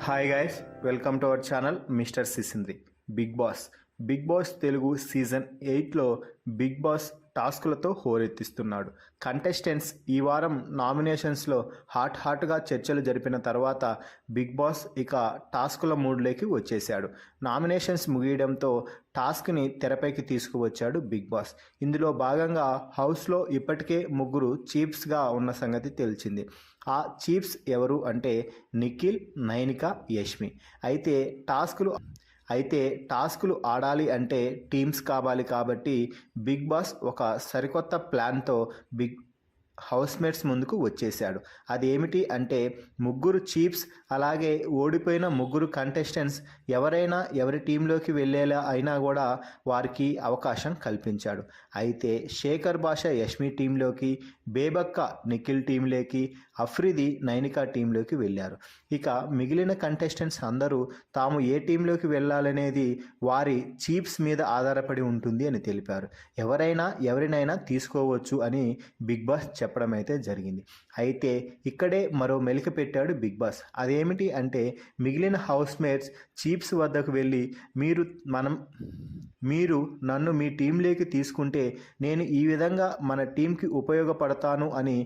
Hi guys, welcome to our channel Mister Sisindri. Big Boss Telugu season 8లో Big Boss టాస్కులతో హోరెత్తిస్తున్నాడు. Contestants ఈ వారం నామినేషన్స్లో హాట్గా చర్చలు జరిపిన తర్వాత బిగ్ బాస్ ఇక టాస్కుల మూడ్లోకి వచ్చేశాడు. నామినేషన్స్ ముగియడంతో టాస్క్ని తెరపైకి తీసుకువచ్చాడు బిగ్ బాస్. ఇందులో భాగంగా హౌస్లో ఇప్పటికే ముగ్గురు చీఫ్స్గా ఉన్న సంగతి తెలిసింది. ఆ చీఫ్స్ ఎవరు అంటే నిఖిల్, నైనిక, యష్మి. అయితే టాస్కులు ఆడాలి అంటే టీమ్స్ కావాలి కాబట్టి బిగ్ బాస్ ఒక సరికొత్త ప్లాన్తో హౌస్మేట్స్ ముందుకు వచ్చేశాడు. అదేమిటి అంటే ముగ్గురు చీఫ్స్ అలాగే ఓడిపోయిన ముగ్గురు కంటెస్టెంట్స్ ఎవరైనా ఎవరి టీంలోకి వెళ్ళేలా అయినా కూడా వారికి అవకాశం కల్పించాడు. అయితే శేఖర్ భాష యష్మి టీంలోకి, బేబక్క నిఖిల్ టీంలోకి, అఫ్రిది నైనికా టీంలోకి వెళ్ళారు. ఇక మిగిలిన కంటెస్టెంట్స్ అందరూ తాము ఏ టీంలోకి వెళ్ళాలనేది వారి చీఫ్స్ మీద ఆధారపడి ఉంటుంది అని తెలిపారు. ఎవరినైనా తీసుకోవచ్చు అని బిగ్ బాస్ చెప్పడం అయితే జరిగింది. అయితే ఇక్కడే మరో మెలిక పెట్టాడు బిగ్ బాస్. అదేమిటి అంటే మిగిలిన హౌస్మేట్స్ చీఫ్స్ వద్దకు వెళ్ళి మీరు నన్ను మీ టీంలోకి తీసుకుంటే నేను ఈ విధంగా మన టీంకి ఉపయోగపడతాను అని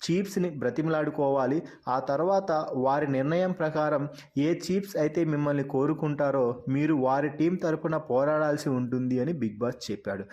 చీఫ్స్ని బ్రతిమలాడుకోవాలి. ఆ తర్వాత వారి నిర్ణయం ప్రకారం ఏ చీఫ్స్ అయితే మిమ్మల్ని కోరుకుంటారో మీరు వారి టీం తరపున పోరాడాల్సి ఉంటుంది అని బిగ్ బాస్ చెప్పాడు.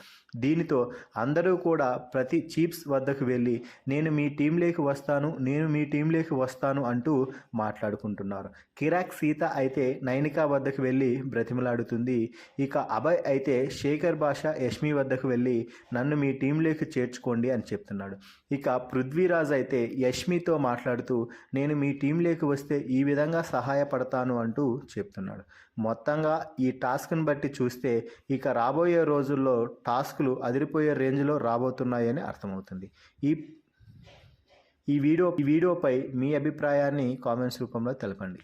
దీనితో అందరూ కూడా ప్రతి చీఫ్స్ వద్దకు వెళ్ళి నేను మీ టీంలోకి వస్తాను అంటూ మాట్లాడుకుంటున్నారు. కిరాక్ సీత అయితే నైనికా వద్దకు వెళ్ళి బ్రతిమలాడుతుంది. ఇక అభయ్ అయితే శేఖర్ భాష యష్మి వద్దకు వెళ్ళి నన్ను మీ టీంలోకి చేర్చుకోండి అని చెప్తున్నాడు. ఇక పృథ్వీరాజ్ అయితే యష్మితో మాట్లాడుతూ నేను మీ టీంలోకి వస్తే ఈ విధంగా సహాయపడతాను అంటూ చెప్తున్నాడు. మొత్తంగా ఈ టాస్క్ని బట్టి చూస్తే ఇక రాబోయే రోజుల్లో టాస్కులు అదిరిపోయే రేంజ్లో రాబోతున్నాయని అర్థమవుతుంది. ఈ వీడియోపై మీ అభిప్రాయాన్ని కామెంట్స్ రూపంలో తెలపండి.